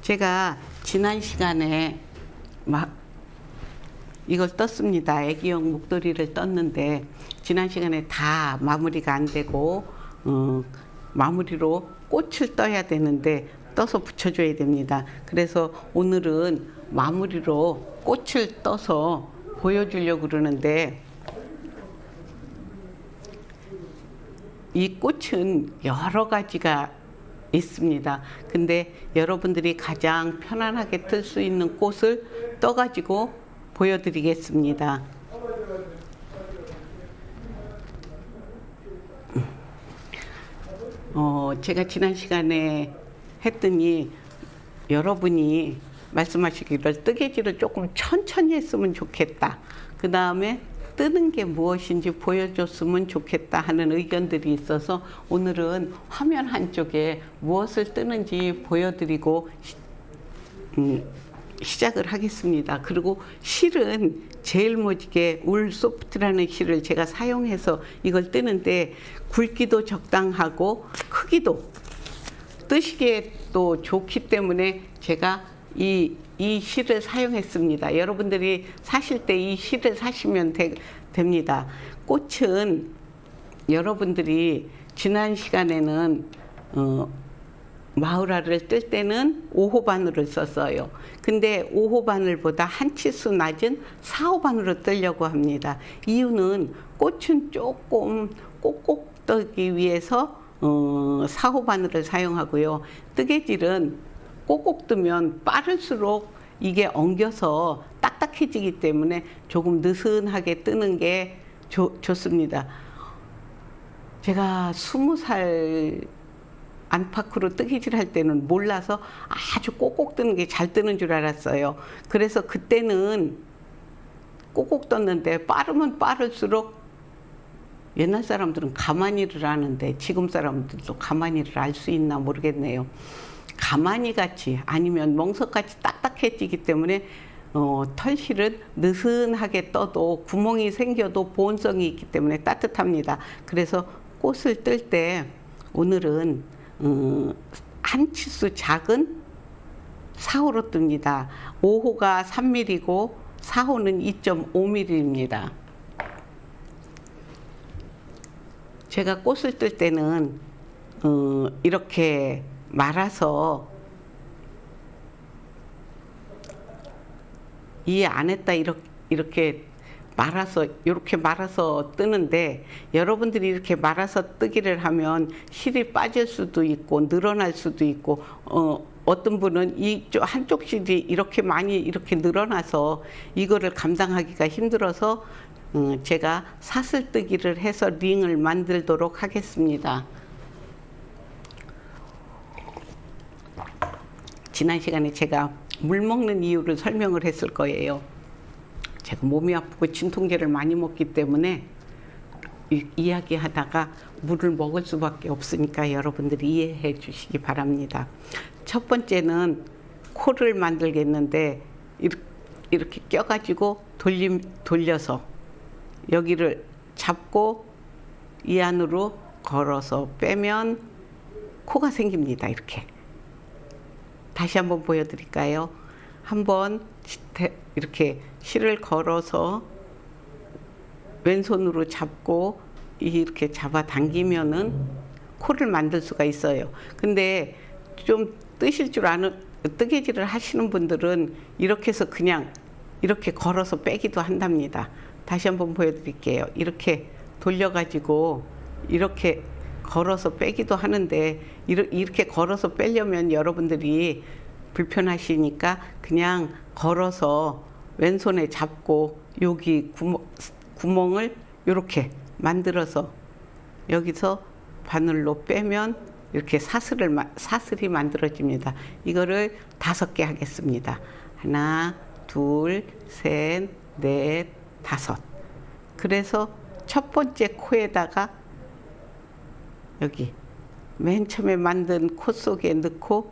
제가 지난 시간에 이걸 떴습니다. 애기용 목도리를 떴는데 지난 시간에 다 마무리가 안 되고 마무리로 꽃을 떠야 되는데 떠서 붙여줘야 됩니다. 그래서 오늘은 마무리로 꽃을 떠서 보여주려고 그러는데, 이 꽃은 여러 가지가 있습니다. 근데 여러분들이 가장 편안하게 뜰 수 있는 꽃을 떠가지고 보여드리겠습니다. 제가 지난 시간에 했더니 여러분이 말씀하시기를 뜨개질을 조금 천천히 했으면 좋겠다, 그 다음에 뜨는 게 무엇인지 보여줬으면 좋겠다 하는 의견들이 있어서 오늘은 화면 한쪽에 무엇을 뜨는지 보여드리고 시작을 하겠습니다. 그리고 실은 제일 멋지게 울 소프트라는 실을 제가 사용해서 이걸 뜨는데 굵기도 적당하고 크기도 뜨시기에 또 좋기 때문에 제가 이 실을 사용했습니다. 여러분들이 사실 때 이 실을 사시면 됩니다. 꽃은 여러분들이 지난 시간에는 마우라를 뜰 때는 5호 바늘을 썼어요. 근데 5호 바늘보다 한 치수 낮은 4호 바늘로 뜨려고 합니다. 이유는 꽃은 조금 꼭꼭 뜨기 위해서 4호 바늘을 사용하고요. 뜨개질은 꼭꼭 뜨면 빠를수록 이게 엉겨서 딱딱해지기 때문에 조금 느슨하게 뜨는 게 좋습니다. 제가 20살 안팎으로 뜨개질 할 때는 몰라서 아주 꼭꼭 뜨는 게 잘 뜨는 줄 알았어요. 그래서 그때는 꼭꼭 떴는데 빠르면 빠를수록 옛날 사람들은 가만히를 하는데 지금 사람들도 가만히를 알 수 있나 모르겠네요. 가만히 같이 아니면 멍석같이 딱딱해지기 때문에 털실은 느슨하게 떠도 구멍이 생겨도 보온성이 있기 때문에 따뜻합니다. 그래서 꽃을 뜰 때 오늘은 한 치수 작은 4호로 뜹니다. 5호가 3mm고 4호는 2.5mm입니다. 제가 꽃을 뜰 때는 이렇게 말아서 이 안에다 이렇게 말아서 이렇게 말아서 뜨는데, 여러분들이 이렇게 말아서 뜨기를 하면 실이 빠질 수도 있고 늘어날 수도 있고 어떤 분은 이쪽 한쪽 실이 이렇게 많이 이렇게 늘어나서 이거를 감당하기가 힘들어서 제가 사슬뜨기를 해서 링을 만들도록 하겠습니다. 지난 시간에 제가 물 먹는 이유를 설명을 했을 거예요. 제가 몸이 아프고 진통제를 많이 먹기 때문에 이야기하다가 물을 먹을 수밖에 없으니까 여러분들이 이해해 주시기 바랍니다. 첫 번째는 코를 만들겠는데 이렇게 껴가지고 돌려서 여기를 잡고 이 안으로 걸어서 빼면 코가 생깁니다. 이렇게. 다시 한번 보여드릴까요? 한번 이렇게 실을 걸어서 왼손으로 잡고 이렇게 잡아 당기면은 코를 만들 수가 있어요. 근데 좀 뜨실 줄 아는 뜨개질을 하시는 분들은 이렇게 해서 그냥 이렇게 걸어서 빼기도 한답니다. 다시 한번 보여드릴게요. 이렇게 돌려가지고 이렇게 걸어서 빼기도 하는데, 이렇게 걸어서 빼려면 여러분들이 불편하시니까 그냥 걸어서 왼손에 잡고 여기 구멍을 이렇게 만들어서 여기서 바늘로 빼면 이렇게 사슬이 만들어집니다. 이거를 5개 하겠습니다. 하나, 둘, 셋, 넷, 5. 그래서 첫 번째 코에다가 여기 맨 처음에 만든 코 속에 넣고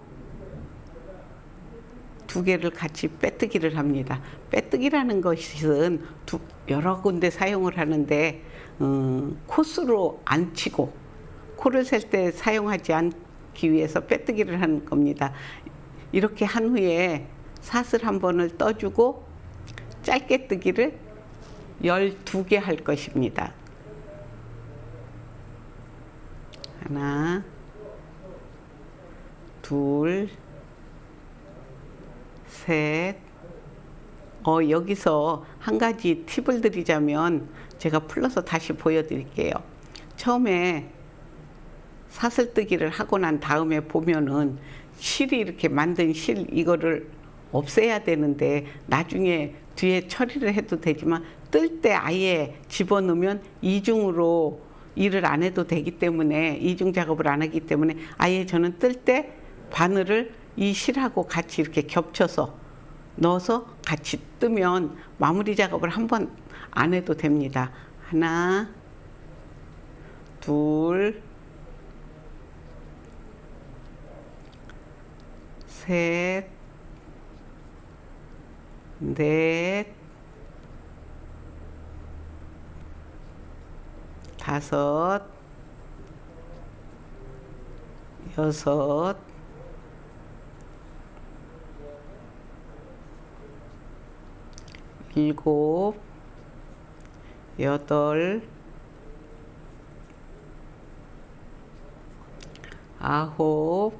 2개를 같이 빼뜨기를 합니다. 빼뜨기라는 것은 여러 군데 사용을 하는데 코스로 안 치고 코를 셀 때 사용하지 않기 위해서 빼뜨기를 하는 겁니다. 이렇게 한 후에 사슬 한 번을 떠주고 짧게 뜨기를 12개 할 것입니다. 하나, 둘, 셋. 여기서 한 가지 팁을 드리자면 제가 풀러서 다시 보여드릴게요. 처음에 사슬뜨기를 하고 난 다음에 보면은 실이 이렇게 만든 실 이거를 없애야 되는데 나중에 뒤에 처리를 해도 되지만 뜰 때 아예 집어넣으면 이중으로 일을 안 해도 되기 때문에 이중 작업을 안 하기 때문에 아예 저는 뜰 때 바늘을 이 실하고 같이 이렇게 겹쳐서 넣어서 같이 뜨면 마무리 작업을 한 번 안 해도 됩니다. 하나, 둘, 셋, 넷, 다섯, 여섯, 일곱, 여덟, 아홉,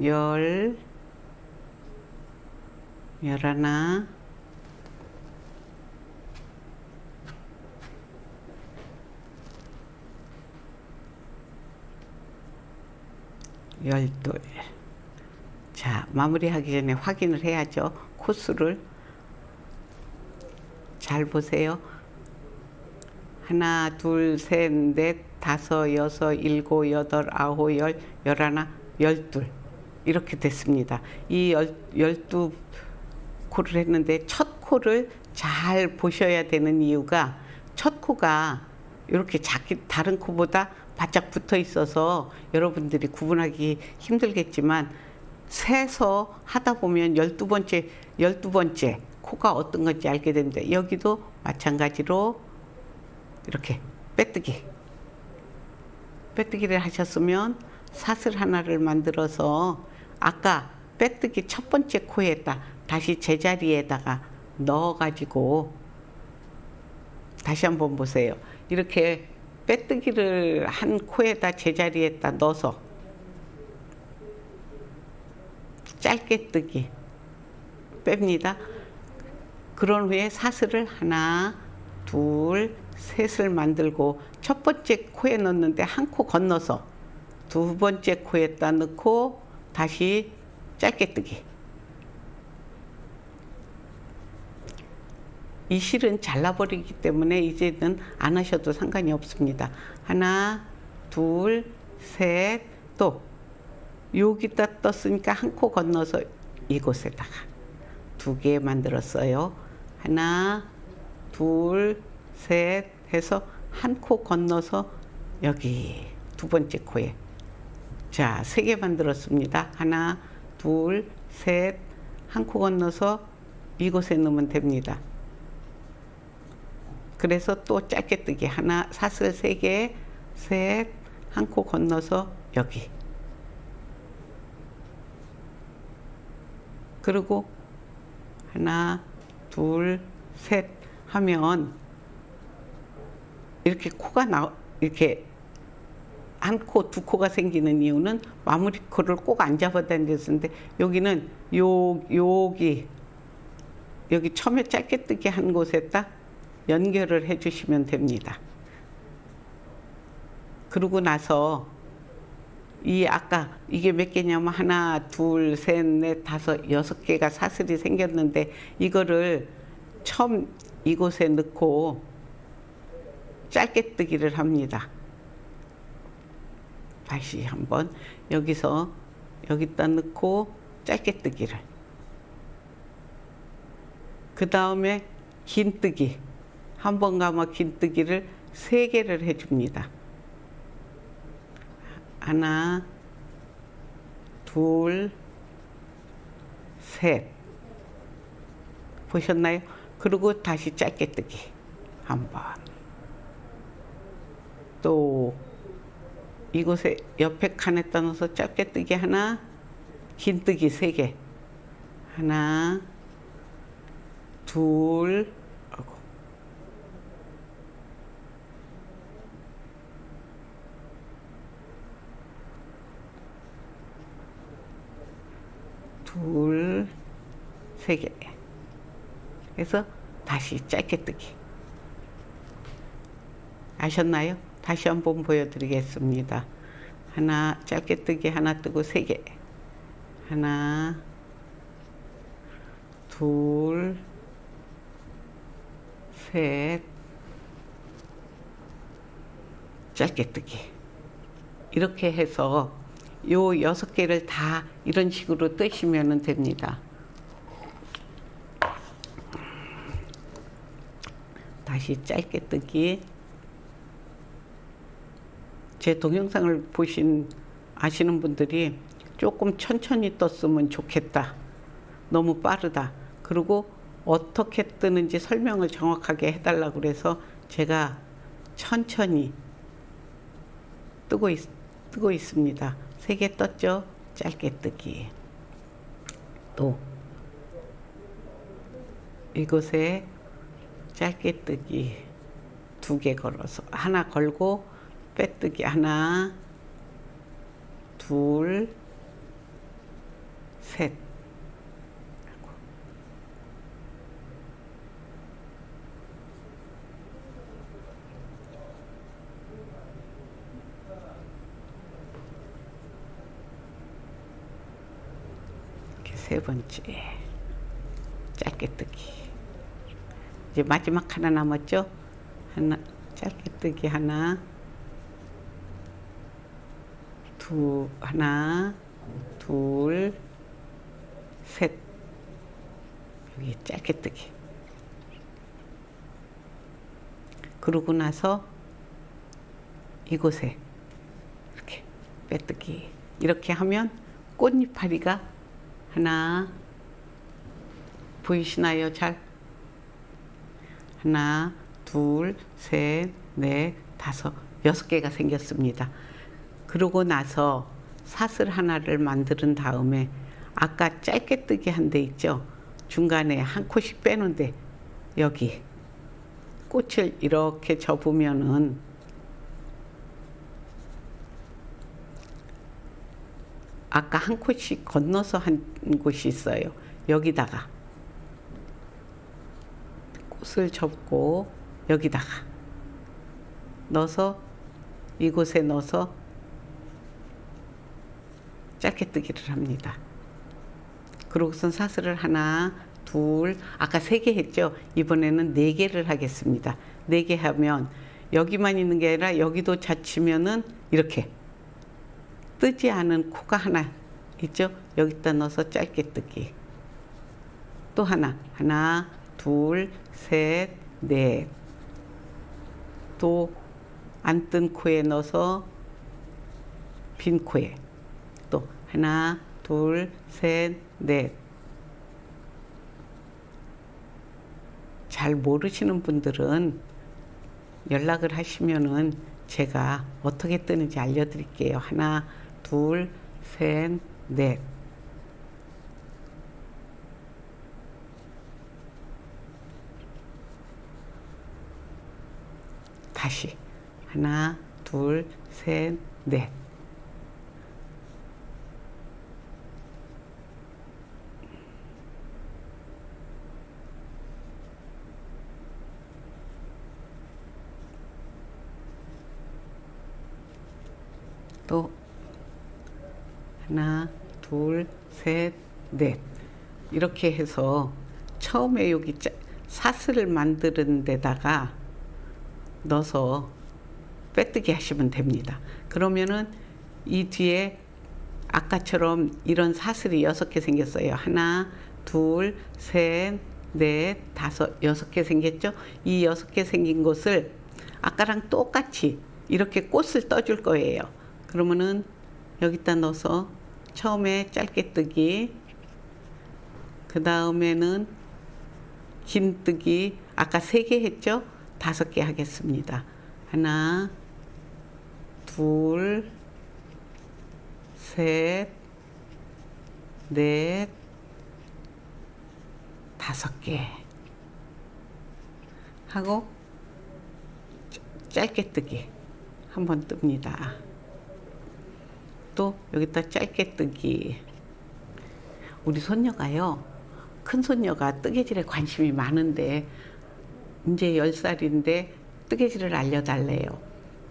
열, 열하나, 열둘. 자, 마무리하기 전에 확인을 해야죠. 코수를 잘 보세요. 하나, 둘, 셋, 넷, 다섯, 여섯, 일곱, 여덟, 아홉, 열, 열하나, 열둘. 이렇게 됐습니다. 이 12코를 했는데 첫 코를 잘 보셔야 되는 이유가 첫 코가 이렇게 다른 코보다 바짝 붙어 있어서 여러분들이 구분하기 힘들겠지만 세서 하다 보면 12번째 코가 어떤 건지 알게 됩니다. 여기도 마찬가지로 이렇게 빼뜨기를 하셨으면 사슬 하나를 만들어서 아까 빼뜨기 첫 번째 코에다 다시 제자리에다가 넣어가지고 다시 한번 보세요. 이렇게 빼뜨기를 한 코에다 제자리에다 넣어서 짧게 뜨기 뺍니다. 그런 후에 사슬을 하나, 둘, 셋을 만들고 첫 번째 코에 넣는데 한 코 건너서 두 번째 코에다 넣고 다시 짧게 뜨기. 이 실은 잘라버리기 때문에 이제는 안 하셔도 상관이 없습니다. 하나, 둘, 셋, 또 여기다 떴으니까 한 코 건너서 이곳에다가 2개 만들었어요. 하나, 둘, 셋 해서 한 코 건너서 여기 두 번째 코에. 자, 3개 만들었습니다. 하나, 둘, 셋, 한 코 건너서 이곳에 넣으면 됩니다. 그래서 또 짧게 뜨기. 하나, 사슬 3개, 셋, 한 코 건너서 여기. 그리고 하나, 둘, 셋 하면 이렇게 코가 이렇게 한 코, 2코가 생기는 이유는 마무리 코를 꼭 안 잡아 당겼는데 여기는 여기 처음에 짧게 뜨기 한 곳에다 연결을 해 주시면 됩니다. 그러고 나서 아까 이게 몇 개냐면 하나, 둘, 셋, 넷, 다섯, 6개가 사슬이 생겼는데 이거를 처음 이곳에 넣고 짧게 뜨기를 합니다. 다시 한번 여기서 여기다 넣고 짧게 뜨기를. 그 다음에 긴 뜨기. 한 번 감아 긴 뜨기를 3개를 해줍니다. 하나, 둘, 셋. 보셨나요? 그리고 다시 짧게 뜨기 한 번. 또 이곳에 옆에 칸에다 넣어서 짧게뜨기 하나, 긴뜨기 3개. 하나, 둘, 둘, 3개. 그래서 다시 짧게뜨기. 아셨나요? 다시 한번 보여드리겠습니다. 하나, 짧게뜨기 하나 뜨고 3개. 하나, 둘, 셋, 짧게뜨기. 이렇게 해서 요 6개를 다 이런 식으로 뜨시면 됩니다. 다시 짧게뜨기. 제 동영상을 아시는 분들이 조금 천천히 떴으면 좋겠다. 너무 빠르다. 그리고 어떻게 뜨는지 설명을 정확하게 해달라고 그래서 제가 천천히 뜨고 있습니다. 3개 떴죠? 짧게뜨기. 또 이곳에 짧게뜨기 2개 걸어서 하나 걸고 빼뜨기 하나, 둘, 셋. 이렇게 3번째 짧게뜨기. 이제 마지막 하나 남았죠? 하나, 짧게뜨기 하나, 하나, 둘, 셋. 여기 짧게뜨기. 그러고 나서 이곳에 이렇게 빼뜨기. 이렇게 하면 꽃잎파리가 하나, 보이시나요? 잘? 하나, 둘, 셋, 넷, 다섯, 6개가 생겼습니다. 그러고 나서 사슬 하나를 만드는 다음에 아까 짧게뜨기 한 데 있죠? 중간에 한 코씩 빼는데 여기 꽃을 이렇게 접으면은 아까 한 코씩 건너서 한 곳이 있어요. 여기다가 꽃을 접고 여기다가 넣어서 이곳에 넣어서 짧게뜨기를 합니다. 그러고선 사슬을 하나, 둘, 아까 3개 했죠? 이번에는 4개를 하겠습니다. 4개 하면 여기만 있는 게 아니라 여기도 젖히면은 이렇게 뜨지 않은 코가 하나 있죠? 여기다 넣어서 짧게뜨기. 또 하나, 둘, 셋, 넷. 또 안 뜬 코에 넣어서 빈 코에 또 하나, 둘, 셋, 넷. 잘 모르시는 분들은 연락을 하시면은 제가 어떻게 뜨는지 알려드릴게요. 하나, 둘, 셋, 넷. 다시 하나, 둘, 셋, 넷. 또 하나, 둘, 셋, 넷. 이렇게 해서 처음에 여기 사슬을 만드는 데다가 넣어서 빼뜨기 하시면 됩니다. 그러면은 이 뒤에 아까처럼 이런 사슬이 6개 생겼어요. 하나, 둘, 셋, 넷, 다섯, 6개 생겼죠? 이 6개 생긴 곳을 아까랑 똑같이 이렇게 꽃을 떠줄 거예요. 그러면은 여기다 넣어서 처음에 짧게뜨기, 그 다음에는 긴뜨기, 아까 3개 했죠? 5개 하겠습니다. 하나, 둘, 셋, 넷, 다섯 개 하고 짧게 뜨기 한번 뜹니다. 또 여기다 짧게 뜨기. 우리 손녀가요, 큰 손녀가 뜨개질에 관심이 많은데 이제 10살인데 뜨개질을 알려달래요.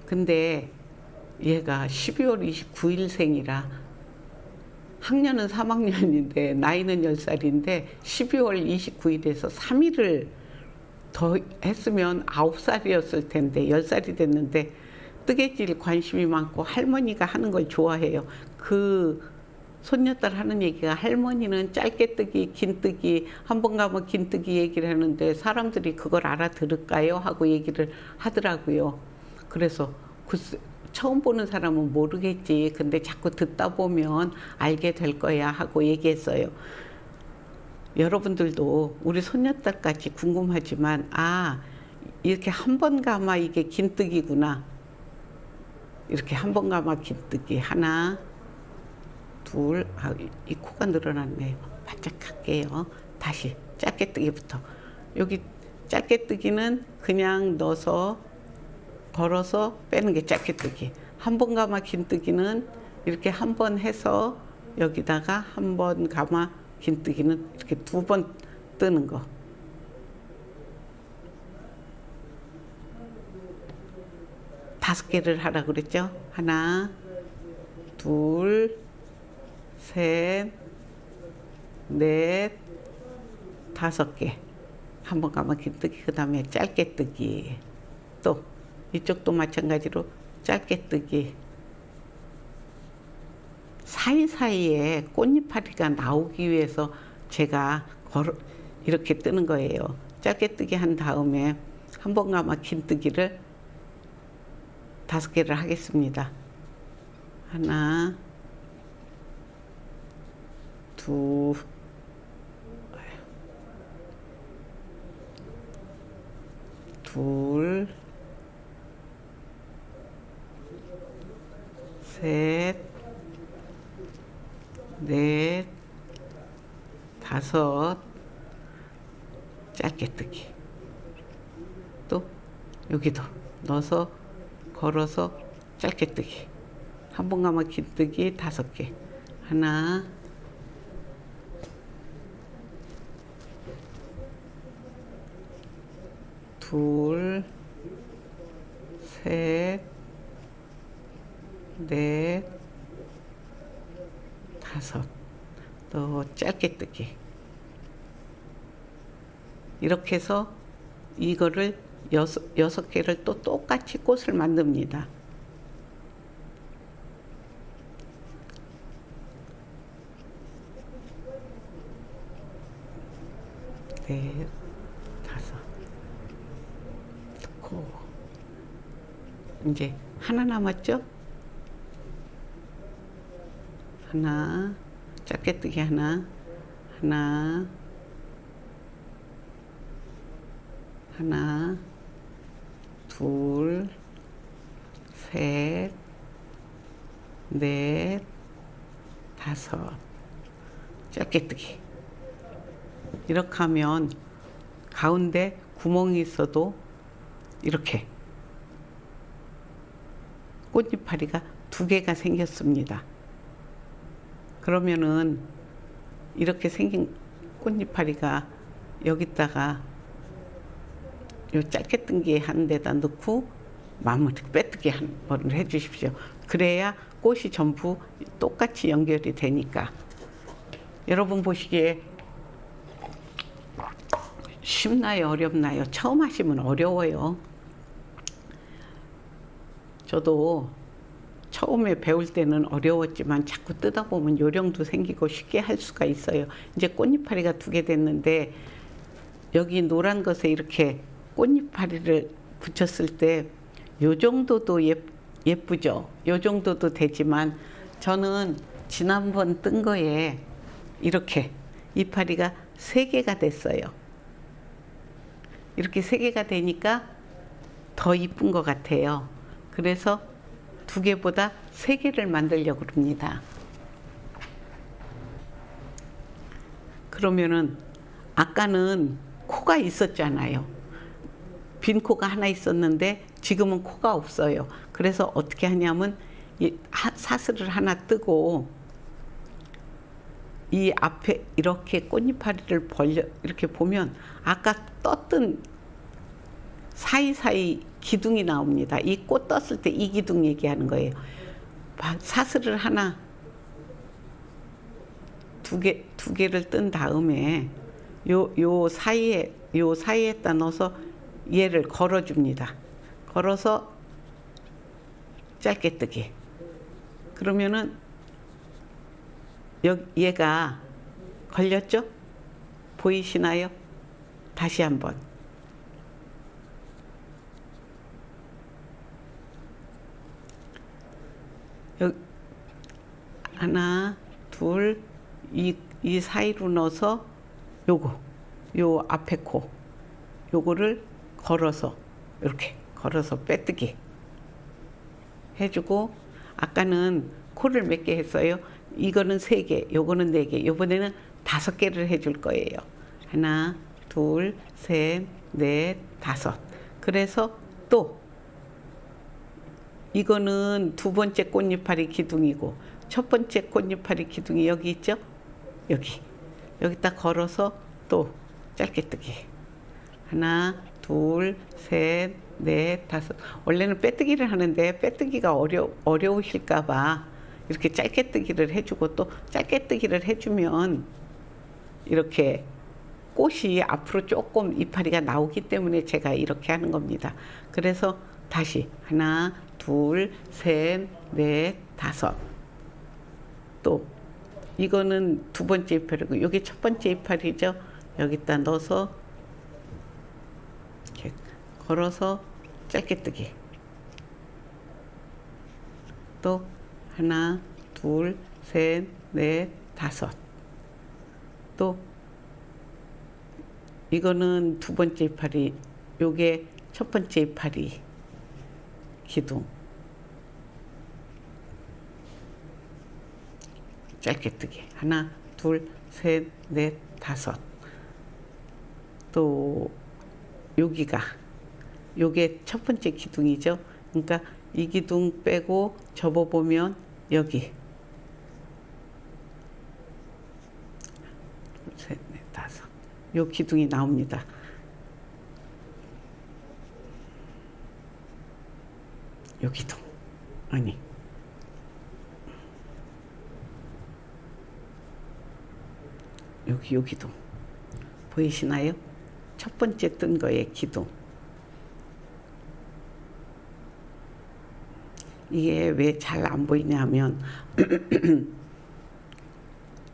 근데 얘가 12월 29일생이라 학년은 3학년인데 나이는 10살인데 12월 29일에서 3일을 더 했으면 9살이었을 텐데 10살이 됐는데 뜨개질 관심이 많고 할머니가 하는 걸 좋아해요. 그 손녀딸 하는 얘기가 할머니는 짧게 뜨기, 긴 뜨기, 한 번 가면 긴 뜨기 얘기를 하는데 사람들이 그걸 알아들을까요? 하고 얘기를 하더라고요. 그래서 처음 보는 사람은 모르겠지. 근데 자꾸 듣다 보면 알게 될 거야 하고 얘기했어요. 여러분들도 우리 손녀딸까지 궁금하지만 아, 이렇게 한 번 감아 이게 긴뜨기구나. 이렇게 한 번 감아 긴뜨기. 하나, 둘, 아, 이 코가 늘어났네요. 바짝 할게요. 다시 짧게 뜨기부터. 여기 짧게 뜨기는 그냥 넣어서 걸어서 빼는 게 짧게 뜨기. 한 번 감아 긴뜨기는 이렇게 한 번 해서 여기다가 한 번 감아 긴뜨기는 이렇게 두 번 뜨는 거. 다섯 개를 하라고 그랬죠? 하나, 둘, 셋, 넷, 다섯 개. 한 번 감아 긴뜨기, 그 다음에 짧게 뜨기. 또 이쪽도 마찬가지로 짧게 뜨기. 사이사이에 꽃잎파리가 나오기 위해서 제가 이렇게 뜨는 거예요. 짧게 뜨기 한 다음에 한 번 감아 긴뜨기를 다섯 개를 하겠습니다. 하나, 둘, 셋, 넷, 다섯, 짧게 뜨기. 또 여기도 넣어서 걸어서 짧게 뜨기. 한 번 감아 긴뜨기 다섯 개. 하나, 둘, 셋, 넷, 다섯. 또 짧게 뜨기. 이렇게 해서 이거를 여섯 개를 또 똑같이 꽃을 만듭니다. 넷, 다섯. 넣고 이제 하나 남았죠? 하나, 짧게 뜨기 하나, 하나, 하나, 둘, 셋, 넷, 다섯. 짧게 뜨기. 이렇게 하면 가운데 구멍이 있어도 이렇게 꽃잎파리가 두 개가 생겼습니다. 그러면은 이렇게 생긴 꽃잎파리가 여기다가 요 짧게 뜬기 한 데다 넣고 마무리 빼뜨기 한 번을 해 주십시오. 그래야 꽃이 전부 똑같이 연결이 되니까. 여러분 보시기에 쉽나요? 어렵나요? 처음 하시면 어려워요. 저도 처음에 배울 때는 어려웠지만 자꾸 뜨다 보면 요령도 생기고 쉽게 할 수가 있어요. 이제 꽃잎파리가 두 개 됐는데 여기 노란 것에 이렇게 꽃잎파리를 붙였을 때 요 정도도 예쁘죠? 요 정도도 되지만 저는 지난번 뜬 거에 이렇게 이파리가 세 개가 됐어요. 이렇게 세 개가 되니까 더 이쁜 것 같아요. 그래서 두 개보다 세 개를 만들려고 합니다. 그러면은 아까는 코가 있었잖아요. 빈 코가 하나 있었는데 지금은 코가 없어요. 그래서 어떻게 하냐면 이 사슬을 하나 뜨고 이 앞에 이렇게 꽃잎파리를 벌려 이렇게 보면 아까 떴던 사이사이 기둥이 나옵니다. 이 꽃 떴을 때 이 기둥 얘기하는 거예요. 사슬을 하나 두 개를 뜬 다음에 요 사이에다 넣어서 얘를 걸어줍니다. 걸어서 짧게 뜨기. 그러면은 얘가 걸렸죠? 보이시나요? 다시 한번. 여기 하나, 둘, 이 사이로 넣어서 요 앞에 코, 요거를 걸어서 이렇게 걸어서 빼뜨기 해주고, 아까는 코를 몇 개 했어요? 이거는 3개, 요거는 4개, 요번에는 5개를 해줄 거예요. 하나, 둘, 셋, 넷, 5. 그래서 또 이거는 두 번째 꽃잎파리 기둥이고 첫 번째 꽃잎파리 기둥이 여기 있죠? 여기다 걸어서 또 짧게 뜨기. 하나, 둘, 셋, 넷, 5. 원래는 빼뜨기를 하는데 빼뜨기가 어려우실까 봐 이렇게 짧게 뜨기를 해주고, 또 짧게 뜨기를 해주면 이렇게 꽃이 앞으로 조금 이파리가 나오기 때문에 제가 이렇게 하는 겁니다. 그래서 다시 하나, 둘, 셋, 넷, 5. 또 이거는 두 번째 이파리고 이게 첫 번째 이파리죠. 여기다 넣어서 이렇게 걸어서 짧게 뜨기. 또 하나, 둘, 셋, 넷, 5. 또 이거는 두 번째 이파리, 요게 첫 번째 이파리 기둥. 짧게 뜨기. 하나, 둘, 셋, 넷, 5. 또 요게 첫 번째 기둥이죠. 그러니까 이 기둥 빼고 접어보면 여기 둘, 셋, 넷, 5. 요 기둥이 나옵니다. 요 기둥. 아니. 요 기둥. 보이시나요? 첫 번째 뜬 거의 기둥. 이게 왜 잘 안 보이냐면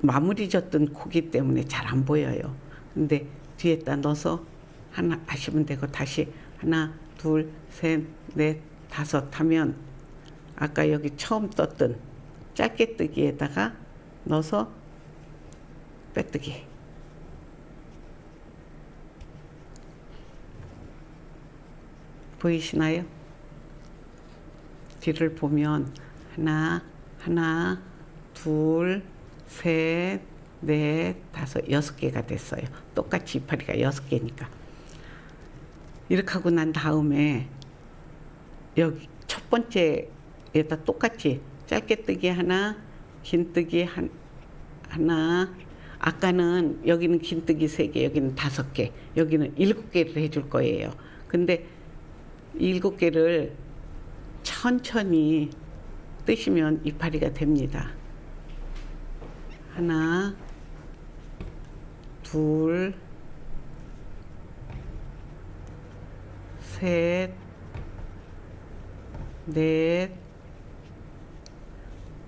마무리 졌던 코기 때문에 잘 안 보여요. 근데 뒤에다 넣어서 하나 하시면 되고, 다시 하나, 둘, 셋, 넷, 5 하면 아까 여기 처음 떴던 짧게 뜨기에다가 넣어서 빼뜨기. 보이시나요? 뒤를 보면 하나, 둘, 셋, 넷, 5, 6개가 됐어요. 똑같이 이파리가 6개니까. 이렇게 하고 난 다음에 여기 첫 번째에다 똑같이 짧게 뜨기 하나, 긴 뜨기 하나. 아까는 여기는 긴 뜨기 3개, 여기는 5개, 여기는 7개를 해줄 거예요. 근데 7개를 천천히 뜨시면 이파리가 됩니다. 하나, 둘, 셋, 넷,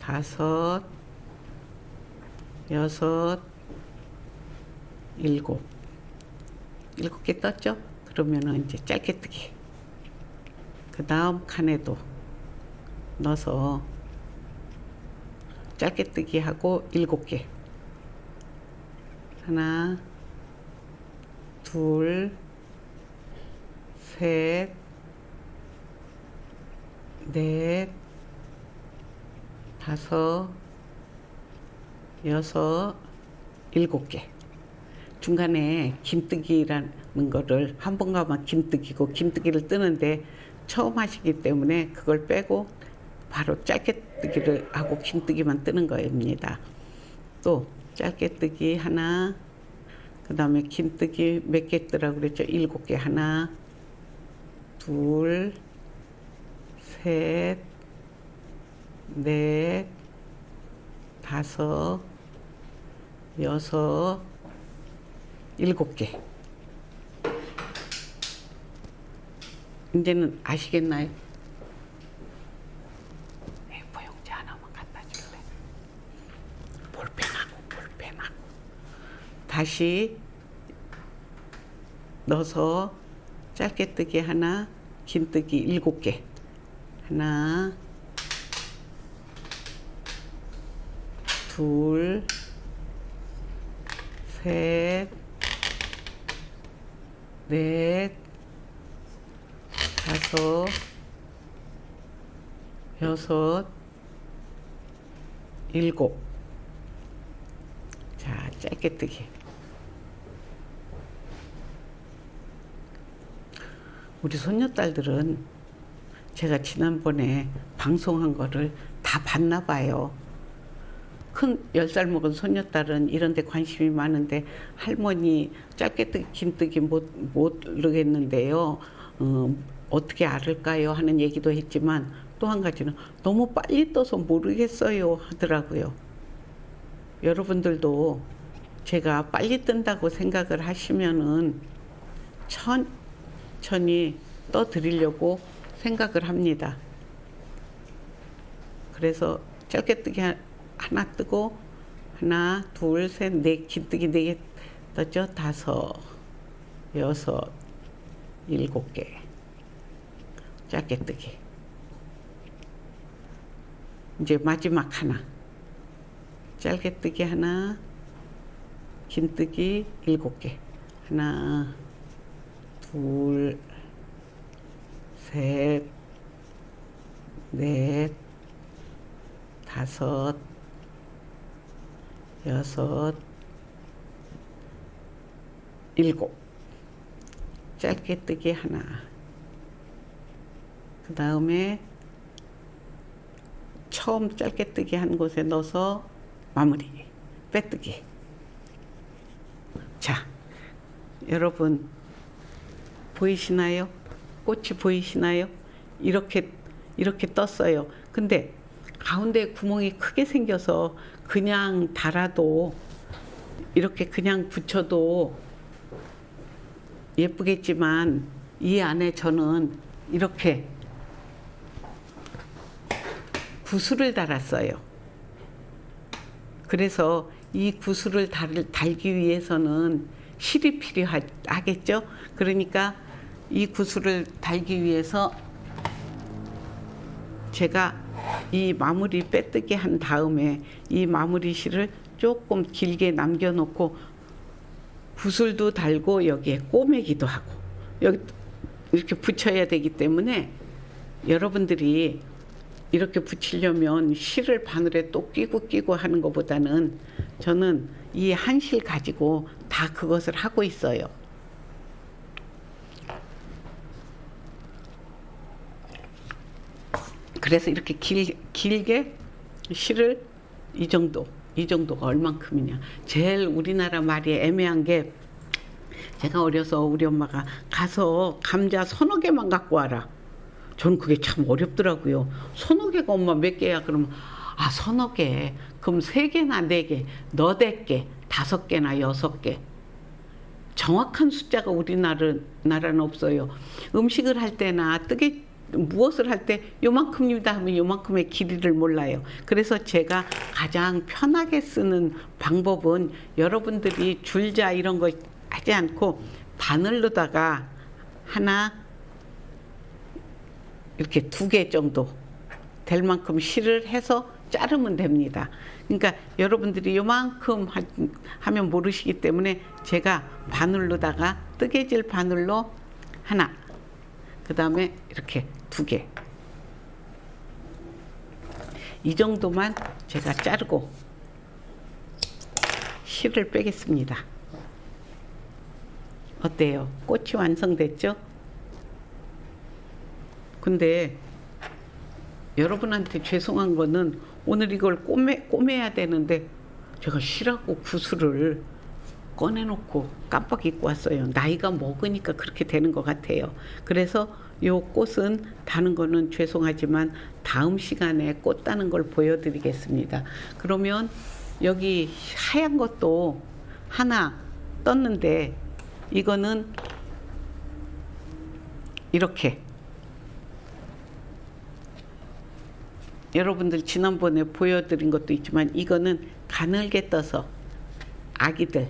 5, 6, 7. 7개 떴죠? 그러면은 이제 짧게 뜨기. 그 다음 칸에도 넣어서 짧게 뜨기 하고 7개. 하나, 둘, 셋, 넷, 5, 6, 7개. 중간에 긴뜨기라는 거를 한 번 가면 긴뜨기고 긴뜨기를 뜨는데 처음 하시기 때문에 그걸 빼고 바로 짧게 뜨기를 하고 긴뜨기만 뜨는 겁니다. 또 짧게 뜨기 하나, 그 다음에 긴뜨기 몇 개 뜨라고 그랬죠? 7개. 하나, 둘, 셋, 넷, 다섯, 여섯, 7개. 이제는 아시겠나요? A4용지 하나만 갖다 줄래? 볼펜하고. 다시 넣어서 짧게 뜨기 하나, 긴 뜨기 7개. 하나, 둘, 셋, 넷, 다섯, 여섯, 7. 자, 짧게 뜨기. 우리 손녀딸들은 제가 지난번에 방송한 거를 다 봤나 봐요. 큰 10살 먹은 손녀딸은 이런 데 관심이 많은데 할머니 짧게 뜨기 긴 뜨기 모르겠는데요. 어떻게 알을까요? 하는 얘기도 했지만 또 한 가지는 너무 빨리 떠서 모르겠어요 하더라고요. 여러분들도 제가 빨리 뜬다고 생각을 하시면은 천천히 떠 드리려고 생각을 합니다. 그래서 짧게 뜨기 하나 뜨고 하나, 둘, 셋, 넷, 긴뜨기 4개 떴죠? 5, 6, 7개. 짧게 뜨기. 이제 마지막 하나. 짧게 뜨기 하나, 긴뜨기 7개. 하나, 둘, 셋, 넷, 다섯, 여섯, 7. 짧게 뜨기 하나. 그 다음에 처음 짧게 뜨기 한 곳에 넣어서 마무리. 빼뜨기. 자, 여러분 보이시나요? 꽃이 보이시나요? 이렇게 떴어요. 근데 가운데 구멍이 크게 생겨서 그냥 달아도 이렇게 그냥 붙여도 예쁘겠지만 이 안에 저는 이렇게 구슬을 달았어요. 그래서 이 구슬을 달기 위해서는 실이 필요하겠죠? 그러니까 이 구슬을 달기 위해서 제가 이 마무리 빼뜨기 한 다음에 이 마무리 실을 조금 길게 남겨놓고 구슬도 달고 여기에 꼬매기도 하고 여기 이렇게 붙여야 되기 때문에 여러분들이 이렇게 붙이려면 실을 바늘에 또 끼고 하는 것보다는 저는 이 한 실 가지고 다 그것을 하고 있어요. 그래서 이렇게 길게 실을 이 정도가 얼만큼이냐. 제일 우리나라 말이 애매한 게 제가 어려서 우리 엄마가 가서 감자 서너 개만 갖고 와라. 저는 그게 참 어렵더라고요. 서너 개가 엄마 몇 개야? 그러면 아 서너 개. 그럼 3개나 4개, 너댓 개, 5개나 6개. 정확한 숫자가 우리나라는 없어요. 음식을 할 때나 무엇을 할 때 요만큼입니다 하면 요만큼의 길이를 몰라요. 그래서 제가 가장 편하게 쓰는 방법은 여러분들이 줄자 이런 거 하지 않고 바늘로다가 하나 이렇게 2개 정도 될 만큼 실을 해서 자르면 됩니다. 그러니까 여러분들이 요만큼 하면 모르시기 때문에 제가 바늘로다가 뜨개질 바늘로 하나, 그 다음에 이렇게 2개. 이 정도만 제가 자르고 실을 빼겠습니다. 어때요? 꽃이 완성됐죠? 근데 여러분한테 죄송한 거는 오늘 이걸 꼬매야 되는데 제가 쉬라고 구슬을 꺼내놓고 깜빡 잊고 왔어요. 나이가 먹으니까 그렇게 되는 것 같아요. 그래서 요 꽃은 다는 거는 죄송하지만 다음 시간에 꽃 따는 걸 보여드리겠습니다. 그러면 여기 하얀 것도 하나 떴는데 이거는 이렇게 여러분들 지난번에 보여드린 것도 있지만 이거는 가늘게 떠서 아기들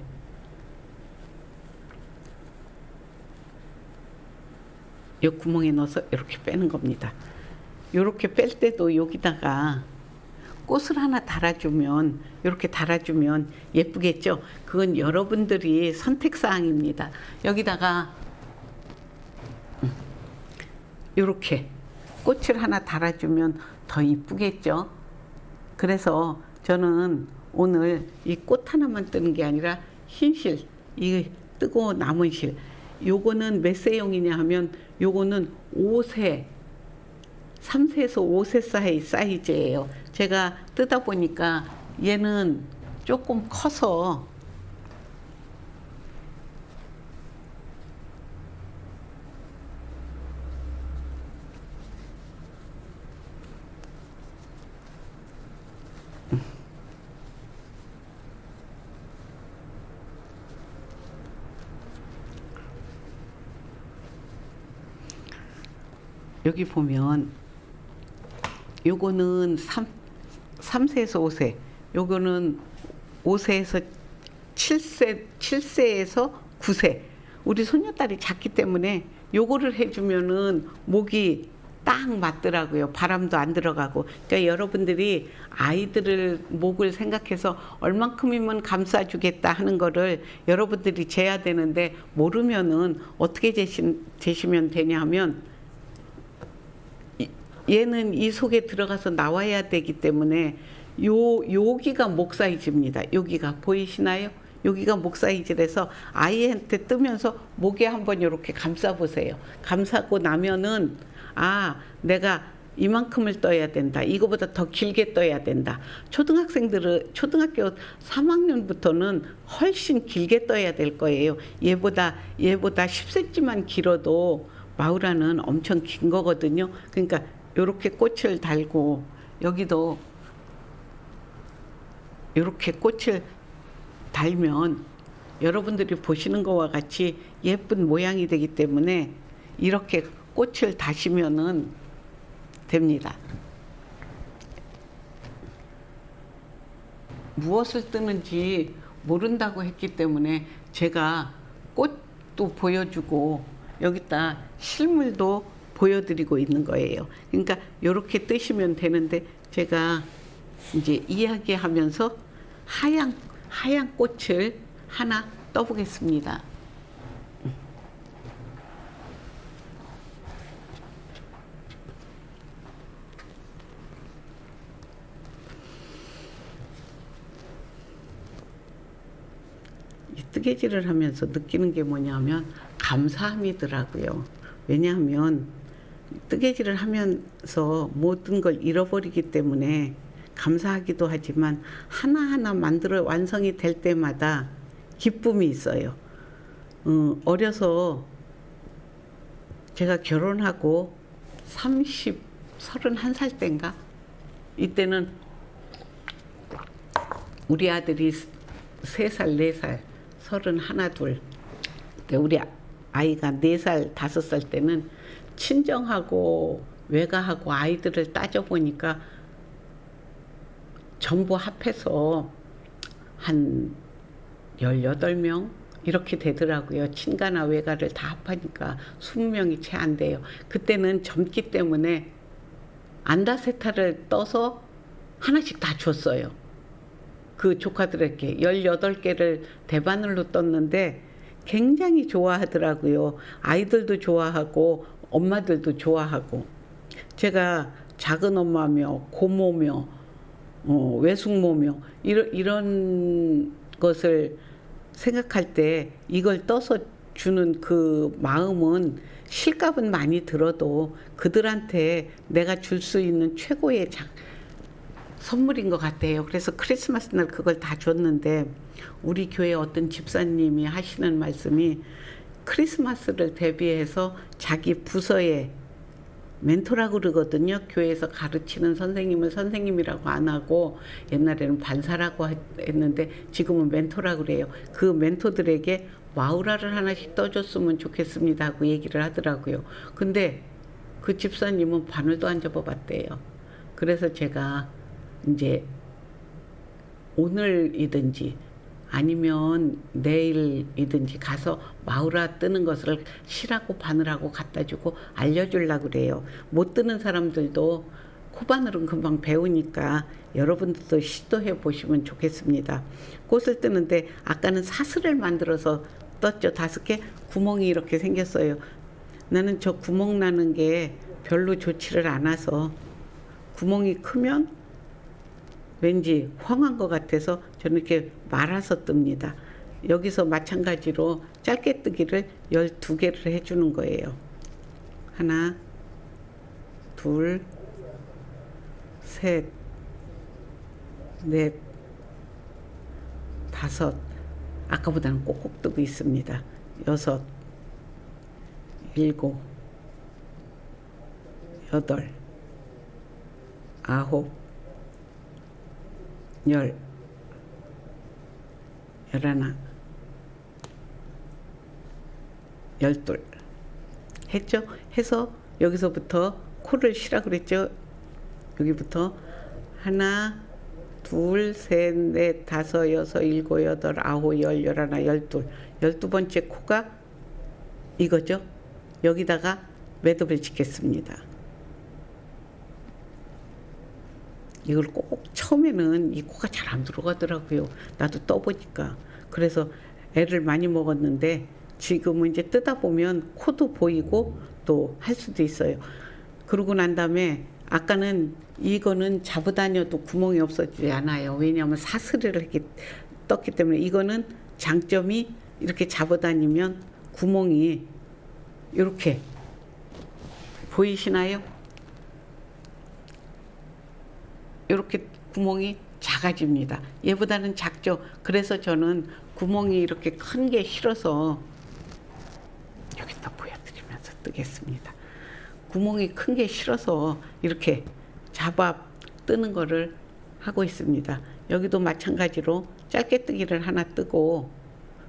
이 구멍에 넣어서 이렇게 빼는 겁니다. 이렇게 뺄 때도 여기다가 꽃을 하나 달아주면 이렇게 달아주면 예쁘겠죠? 그건 여러분들이 선택사항입니다. 여기다가 이렇게 꽃을 하나 달아주면 더 이쁘겠죠? 그래서 저는 오늘 이 꽃 하나만 뜨는 게 아니라 흰실, 이 뜨고 남은 실, 요거는 몇 세용이냐 하면 요거는 5세, 3세에서 5세 사이 사이즈예요. 제가 뜯어 보니까 얘는 조금 커서 여기 보면 요거는 3세에서 5세, 요거는 5세에서 7세에서 9세. 우리 손녀딸이 작기 때문에 요거를 해주면은 목이 딱 맞더라고요. 바람도 안 들어가고. 그러니까 여러분들이 아이들을 목을 생각해서 얼만큼이면 감싸주겠다 하는 거를 여러분들이 재야 되는데 모르면은 어떻게 재시면 되냐 하면 얘는 이 속에 들어가서 나와야 되기 때문에 여기가 목 사이즈입니다. 여기가 보이시나요? 여기가 목 사이즈라서 아이한테 뜨면서 목에 한번 이렇게 감싸 보세요. 감싸고 나면은 아, 내가 이만큼을 떠야 된다. 이거보다 더 길게 떠야 된다. 초등학생들은 초등학교 3학년부터는 훨씬 길게 떠야 될 거예요. 얘보다 10cm만 길어도 마우라는 엄청 긴 거거든요. 그러니까 이렇게 꽃을 달고 여기도 이렇게 꽃을 달면 여러분들이 보시는 것과 같이 예쁜 모양이 되기 때문에 이렇게 꽃을 다시면은 됩니다. 무엇을 뜨는지 모른다고 했기 때문에 제가 꽃도 보여주고 여기다 실물도 보여드리고 있는 거예요. 그러니까 이렇게 뜨시면 되는데 제가 이제 이야기하면서 하얀 꽃을 하나 떠보겠습니다. 이 뜨개질을 하면서 느끼는 게 뭐냐면 감사함이더라고요. 왜냐하면 뜨개질을 하면서 모든 걸 잃어버리기 때문에 감사하기도 하지만 하나하나 만들어 완성이 될 때마다 기쁨이 있어요. 어려서 제가 결혼하고 31살 때인가? 이때는 우리 아들이 3살, 4살, 31, 2. 우리 아이가 4살, 5살 때는 친정하고 외가하고 아이들을 따져보니까 전부 합해서 한 18명 이렇게 되더라고요. 친가나 외가를 다 합하니까 20명이 채 안 돼요. 그때는 젊기 때문에 안다세타를 떠서 하나씩 다 줬어요. 그 조카들에게 18개를 대바늘로 떴는데 굉장히 좋아하더라고요. 아이들도 좋아하고 엄마들도 좋아하고. 제가 작은 엄마며 고모며 외숙모며 이런 것을 생각할 때 이걸 떠서 주는 그 마음은 실값은 많이 들어도 그들한테 내가 줄 수 있는 최고의 선물인 것 같아요. 그래서 크리스마스 날 그걸 다 줬는데 우리 교회 어떤 집사님이 하시는 말씀이 크리스마스를 대비해서 자기 부서에 멘토라고 그러거든요. 교회에서 가르치는 선생님은 선생님이라고 안 하고 옛날에는 반사라고 했는데 지금은 멘토라고 그래요. 그 멘토들에게 마우라를 하나씩 떠줬으면 좋겠습니다 하고 얘기를 하더라고요. 근데 그 집사님은 바늘도 안 접어봤대요. 그래서 제가 이제 오늘이든지 아니면 내일이든지 가서 마우라 뜨는 것을 실하고 바늘하고 갖다 주고 알려주려고 그래요. 못 뜨는 사람들도 코바늘은 금방 배우니까 여러분들도 시도해 보시면 좋겠습니다. 꽃을 뜨는데 아까는 사슬을 만들어서 떴죠. 5개 구멍이 이렇게 생겼어요. 나는 저 구멍 나는 게 별로 좋지를 않아서 구멍이 크면 왠지 황한 것 같아서 저는 이렇게 말아서 뜹니다. 여기서 마찬가지로 짧게 뜨기를 12개를 해주는 거예요. 하나, 둘, 셋, 넷, 다섯. 아까보다는 꼭꼭 뜨고 있습니다. 6, 7, 8, 9, 10, 11, 12 했죠? 해서 여기서부터 코를 쉬라 그랬죠? 여기부터 하나, 둘, 셋, 넷, 다섯, 여섯, 일곱, 여덟, 아홉, 열, 열하나, 12. 12번째 코가 이거죠? 여기다가 매듭을 짓겠습니다. 이걸 꼭 처음에는 이 코가 잘 안 들어가더라고요. 나도 떠보니까. 그래서 애를 많이 먹었는데 지금은 이제 뜨다 보면 코도 보이고 또 할 수도 있어요. 그러고 난 다음에 아까는 이거는 잡아 다녀도 구멍이 없어지지 않아요. 왜냐하면 사슬을 이렇게 떴기 때문에. 이거는 장점이 이렇게 잡아 다니면 구멍이 이렇게 보이시나요? 이렇게 구멍이 작아집니다. 얘보다는 작죠. 그래서 저는 구멍이 이렇게 큰 게 싫어서 여기다 보여드리면서 뜨겠습니다. 구멍이 큰 게 싫어서 이렇게 잡아 뜨는 거를 하고 있습니다. 여기도 마찬가지로 짧게 뜨기를 하나 뜨고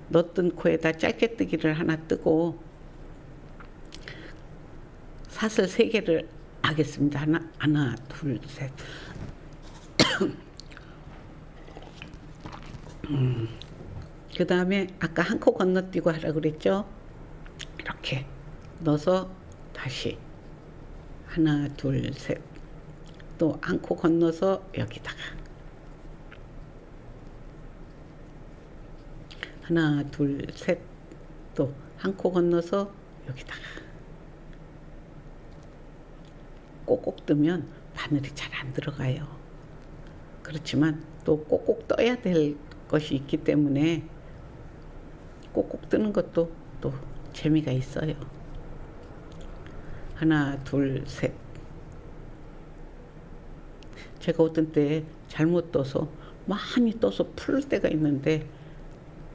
넣었던 코에다 짧게 뜨기를 하나 뜨고 사슬 3개를 하겠습니다. 하나, 둘, 셋. 그 다음에 아까 한 코 건너뛰고 하라고 그랬죠? 이렇게 넣어서 다시 하나, 둘, 셋. 또 한 코 건너서 여기다가 하나, 둘, 셋. 또 한 코 건너서 여기다가 꼭꼭 뜨면 바늘이 잘 안 들어가요. 그렇지만 또 꼭꼭 떠야 될 것이 있기 때문에 꼭꼭 뜨는 것도 또 재미가 있어요. 하나, 둘, 셋. 제가 어떤 때 잘못 떠서 많이 떠서 풀 때가 있는데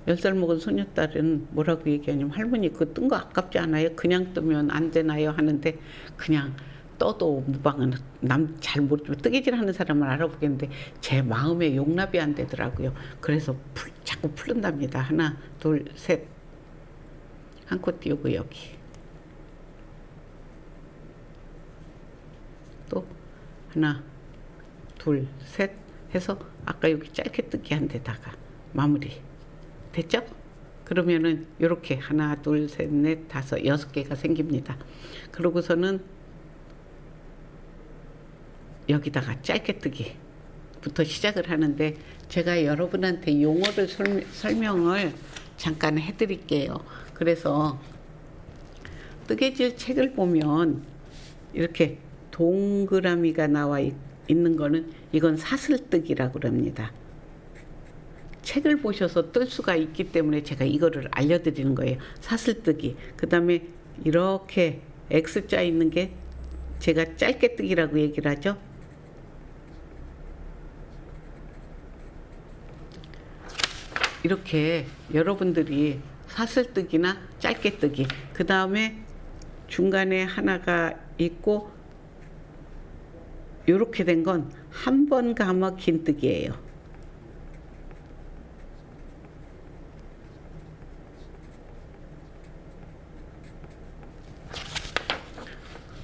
10살 먹은 소녀딸은 뭐라고 얘기하냐면 할머니 그거 뜬 거 아깝지 않아요? 그냥 뜨면 안 되나요? 하는데 그냥 떠도 무방은 남 잘 모르지만 뜨개질 하는 사람은 알아보겠는데 제 마음에 용납이 안 되더라고요. 그래서 자꾸 풀른답니다. 하나, 둘, 셋. 한 코 띄우고 여기. 또 하나, 둘, 셋 해서 아까 여기 짧게 뜨기 한 데다가 마무리. 됐죠? 그러면은 이렇게 하나, 둘, 셋, 넷, 다섯, 6개가 생깁니다. 그러고서는 여기다가 짧게 뜨기부터 시작을 하는데 제가 여러분한테 용어를 설명을 잠깐 해드릴게요. 그래서 뜨개질 책을 보면 이렇게 동그라미가 나와 있는 거는 이건 사슬뜨기라고 합니다. 책을 보셔서 뜰 수가 있기 때문에 제가 이거를 알려드리는 거예요. 사슬뜨기. 그 다음에 이렇게 X자 있는 게 제가 짧게 뜨기라고 얘기를 하죠. 이렇게 여러분들이 사슬뜨기나 짧게 뜨기, 그 다음에 중간에 하나가 있고 이렇게 된 건 한 번 감아 긴 뜨기예요.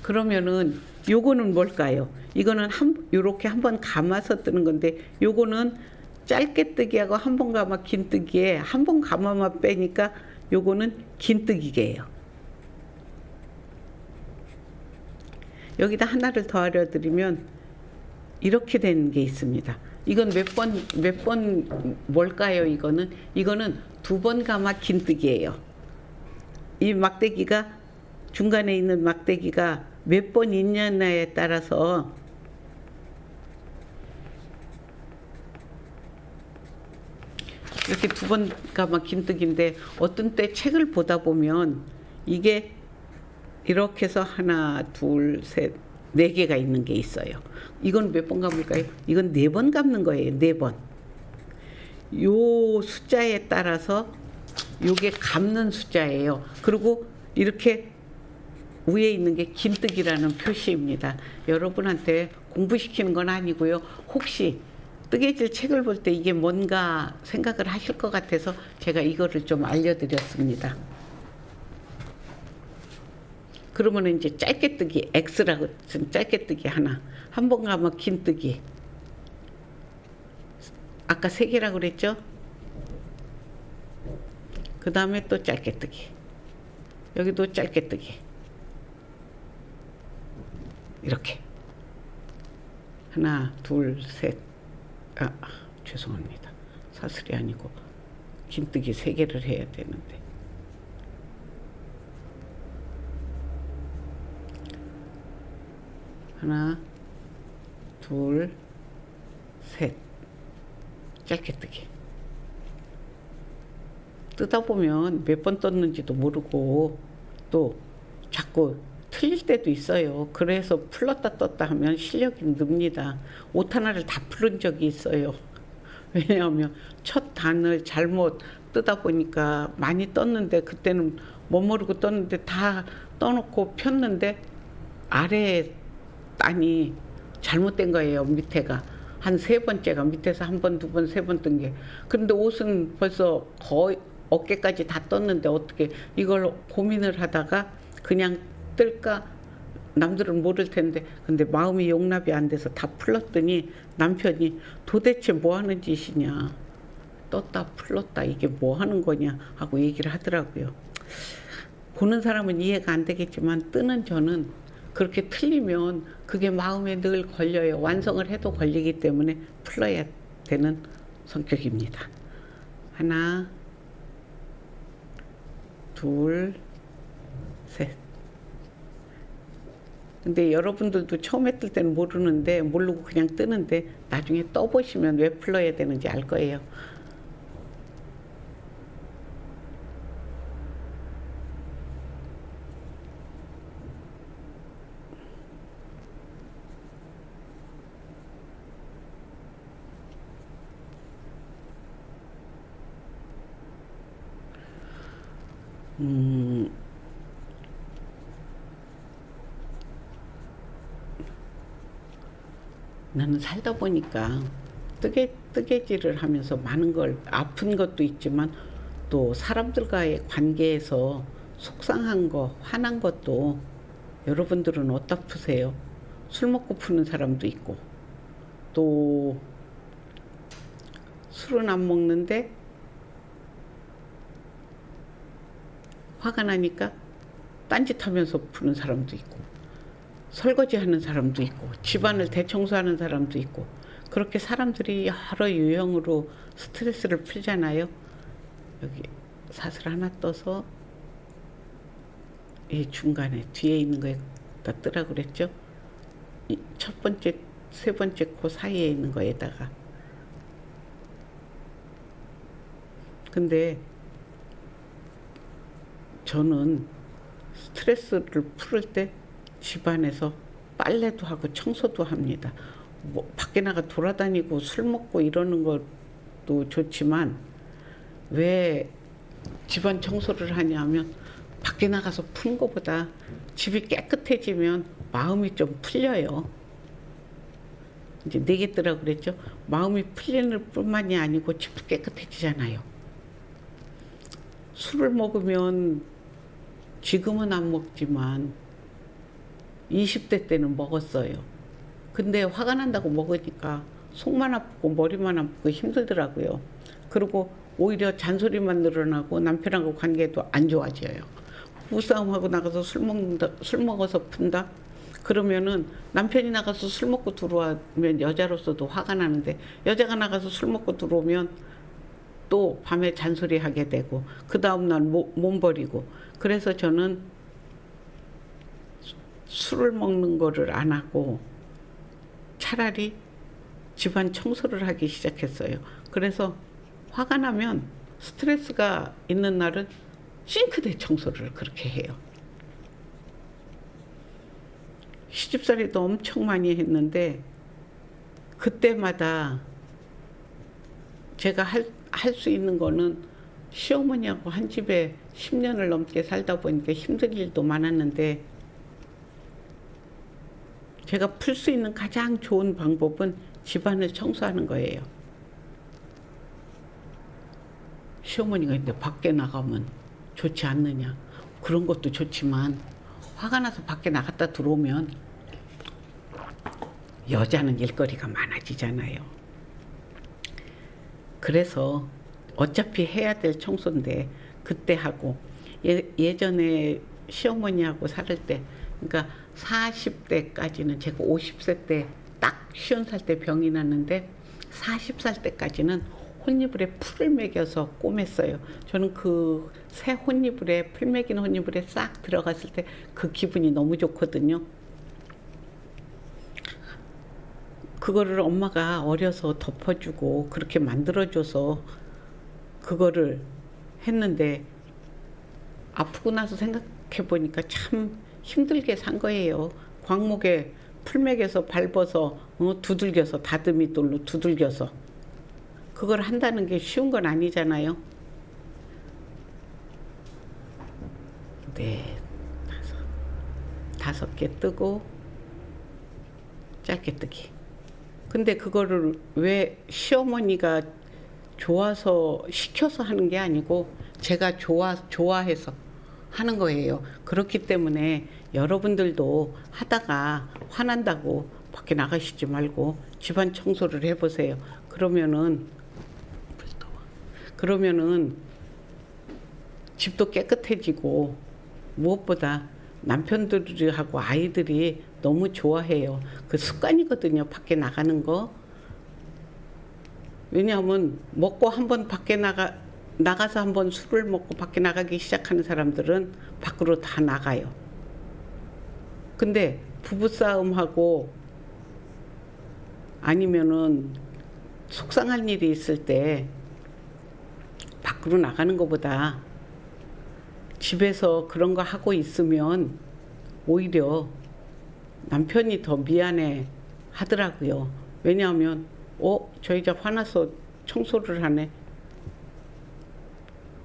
그러면은 요거는 뭘까요? 이거는 요렇게 한 번 감아서 뜨는 건데, 요거는 짧게 뜨기하고 한 번 감아 긴 뜨기에 한 번 감아만 빼니까 요거는 긴 뜨기예요. 여기다 하나를 더 알려드리면 이렇게 된 게 있습니다. 이건 몇 번 뭘까요? 이거는 두 번 감아 긴 뜨기예요. 이 막대기가 중간에 있는 막대기가 몇 번 있냐에 따라서 이렇게 두 번 감아 긴 뜨기인데, 어떤 때 책을 보다 보면 이게 이렇게 해서 하나, 둘, 셋, 네 개가 있는 게 있어요. 이건 몇 번 감을까요? 이건 네 번 감는 거예요. 네 번. 요 숫자에 따라서 요게 감는 숫자예요. 그리고 이렇게 위에 있는 게 긴뜨기라는 표시입니다. 여러분한테 공부시키는 건 아니고요. 혹시 뜨개질 책을 볼 때 이게 뭔가 생각을 하실 것 같아서 제가 이거를 좀 알려드렸습니다. 그러면 이제 짧게 뜨기, X라고 쓴 짧게 뜨기 하나, 한 번 감아 긴 뜨기. 아까 세 개라고 그랬죠? 그 다음에 또 짧게 뜨기. 여기도 짧게 뜨기. 이렇게. 하나, 둘, 셋. 죄송합니다. 사슬이 아니고 긴뜨기 세 개를 해야 되는데. 하나, 둘, 셋. 짧게 뜨기. 뜨다 보면 몇 번 떴는지도 모르고 또 자꾸 틀릴 때도 있어요. 그래서 풀렀다 떴다 하면 실력이 늡니다. 옷 하나를 다 풀은 적이 있어요. 왜냐하면 첫 단을 잘못 뜨다 보니까 많이 떴는데, 그때는 못 모르고 떴는데 다 떠놓고 폈는데 아래 단이 잘못된 거예요. 밑에가 한 세 번째가 밑에서 한 번, 두 번, 세 번 뜬 게. 그런데 옷은 벌써 거의 어깨까지 다 떴는데 어떻게 이걸 고민을 하다가 그냥 뜰까? 남들은 모를 텐데. 근데 마음이 용납이 안 돼서 다 풀었더니 남편이 도대체 뭐 하는 짓이냐, 떴다 풀렀다 이게 뭐 하는 거냐 하고 얘기를 하더라고요. 보는 사람은 이해가 안 되겠지만 뜨는 저는 그렇게 틀리면 그게 마음에 늘 걸려요. 완성을 해도 걸리기 때문에 풀어야 되는 성격입니다. 하나, 둘, 셋. 근데 여러분들도 처음에 뜰 때는 모르고 그냥 뜨는데 나중에 떠보시면 왜 풀어야 되는지 알 거예요. 나는 살다 보니까 뜨개질을 하면서 많은 걸, 아픈 것도 있지만 또 사람들과의 관계에서 속상한 거, 화난 것도, 여러분들은 어디다 푸세요? 술 먹고 푸는 사람도 있고, 또 술은 안 먹는데 화가 나니까 딴짓하면서 푸는 사람도 있고, 설거지하는 사람도 있고, 집안을 대청소하는 사람도 있고, 그렇게 사람들이 여러 유형으로 스트레스를 풀잖아요. 여기 사슬 하나 떠서 이 중간에 뒤에 있는 거에다 뜨라고 그랬죠. 이 첫 번째, 세 번째 코 사이에 있는 거에다가 근데 저는 스트레스를 풀을 때 집안에서 빨래도 하고 청소도 합니다. 뭐 밖에 나가 돌아다니고 술 먹고 이러는 것도 좋지만 왜 집안 청소를 하냐면 밖에 나가서 푸는 것보다 집이 깨끗해지면 마음이 좀 풀려요. 이제 내겠더라고 그랬죠. 마음이 풀리는 뿐만이 아니고 집도 깨끗해지잖아요. 술을 먹으면 지금은 안 먹지만 20대 때는 먹었어요. 근데 화가 난다고 먹으니까 속만 아프고 머리만 아프고 힘들더라고요. 그리고 오히려 잔소리만 늘어나고 남편하고 관계도 안 좋아져요. 부부싸움하고 나가서 술 먹어서 푼다? 그러면은 남편이 나가서 술 먹고 들어오면 여자로서도 화가 나는데 여자가 나가서 술 먹고 들어오면 또 밤에 잔소리 하게 되고 그 다음날 몸 버리고 그래서 저는 술을 먹는 거를 안 하고 차라리 집안 청소를 하기 시작했어요. 그래서 화가 나면 스트레스가 있는 날은 싱크대 청소를 그렇게 해요. 시집살이도 엄청 많이 했는데 그때마다 제가 할 수 있는 거는 시어머니하고 한 집에 10년을 넘게 살다 보니까 힘든 일도 많았는데 제가 풀 수 있는 가장 좋은 방법은 집안을 청소하는 거예요. 시어머니가 근데 밖에 나가면 좋지 않느냐. 그런 것도 좋지만 화가 나서 밖에 나갔다 들어오면 여자는 일거리가 많아지잖아요. 그래서 어차피 해야 될 청소인데 그때 하고 예전에 시어머니하고 살을 때 그러니까 40대까지는 제가 50세 때 딱 50살 때 병이 났는데 40살 때까지는 혼이불에 풀을 먹여서 꼬맸어요. 저는 그 새 혼이불에 풀 먹인 혼이불에 싹 들어갔을 때 그 기분이 너무 좋거든요. 그거를 엄마가 어려서 덮어주고 그렇게 만들어줘서 그거를 했는데 아프고 나서 생각해 보니까 참 힘들게 산 거예요. 광목에 풀 먹여서 밟아서 두들겨서 다듬이 돌로 두들겨서 그걸 한다는 게 쉬운 건 아니잖아요. 네, 다섯 개 뜨고 짧게 뜨기. 근데 그거를 왜 시어머니가 좋아서 시켜서 하는 게 아니고 제가 좋아해서 하는 거예요. 그렇기 때문에 여러분들도 하다가 화난다고 밖에 나가시지 말고 집안 청소를 해보세요. 그러면은 집도 깨끗해지고 무엇보다 남편들하고 아이들이 너무 좋아해요. 그 습관이거든요. 밖에 나가는 거. 왜냐하면 먹고 한번 밖에 나가서 한번 술을 먹고 밖에 나가기 시작하는 사람들은 밖으로 다 나가요. 근데 부부싸움하고 아니면은 속상한 일이 있을 때 밖으로 나가는 것보다 집에서 그런 거 하고 있으면 오히려 남편이 더 미안해 하더라고요. 왜냐하면 저 여자 화나서 청소를 하네.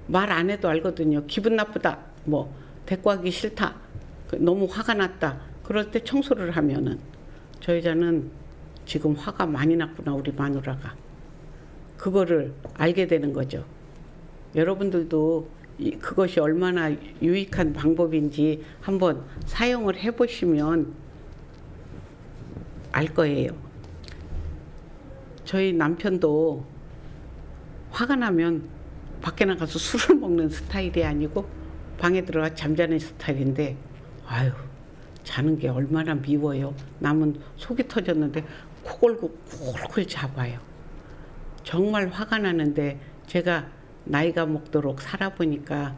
말 안 해도 알거든요. 기분 나쁘다. 뭐 데리고 가기 싫다. 너무 화가 났다. 그럴 때 청소를 하면은 저 여자는 지금 화가 많이 났구나 우리 마누라가. 그거를 알게 되는 거죠. 여러분들도 그것이 얼마나 유익한 방법인지 한번 사용을 해보시면 알 거예요. 저희 남편도 화가 나면 밖에 나가서 술을 먹는 스타일이 아니고 방에 들어가 잠자는 스타일인데 아유 자는 게 얼마나 미워요. 남은 속이 터졌는데 코 골고 콜콜 잡아요. 정말 화가 나는데 제가 나이가 먹도록 살아보니까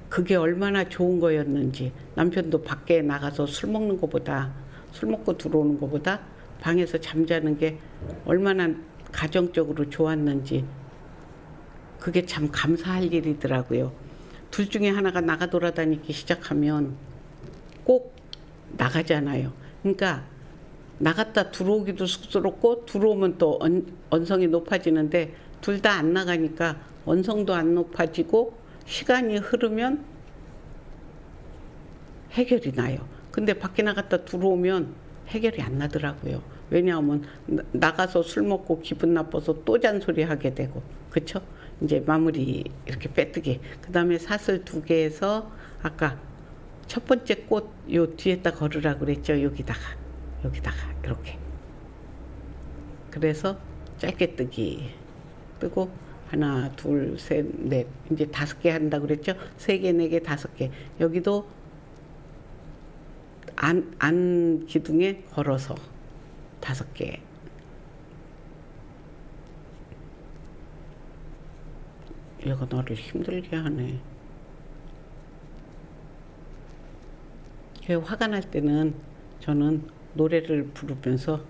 그게 얼마나 좋은 거였는지 남편도 밖에 나가서 술 먹는 것보다 술 먹고 들어오는 것보다 방에서 잠자는 게 얼마나 가정적으로 좋았는지 그게 참 감사할 일이더라고요. 둘 중에 하나가 나가 돌아다니기 시작하면 꼭 나가잖아요. 그러니까 나갔다 들어오기도 쑥스럽고 들어오면 또 언성이 높아지는데 둘 다 안 나가니까 언성도 안 높아지고 시간이 흐르면 해결이 나요. 근데 밖에 나갔다 들어오면 해결이 안 나더라고요. 왜냐하면 나가서 술 먹고 기분 나빠서 또 잔소리 하게 되고, 그쵸? 이제 마무리 이렇게 빼뜨기. 그 다음에 사슬 2개에서 아까 첫 번째 꽃 요 뒤에다 걸으라고 그랬죠. 여기다가 이렇게. 그래서 짧게 뜨기. 뜨고 하나, 둘, 셋, 넷. 이제 5개 한다고 그랬죠. 3개, 4개, 5개. 여기도 안 기둥에 걸어서 5개. 얘가 나를 힘들게 하네. 화가 날 때는 저는 노래를 부르면서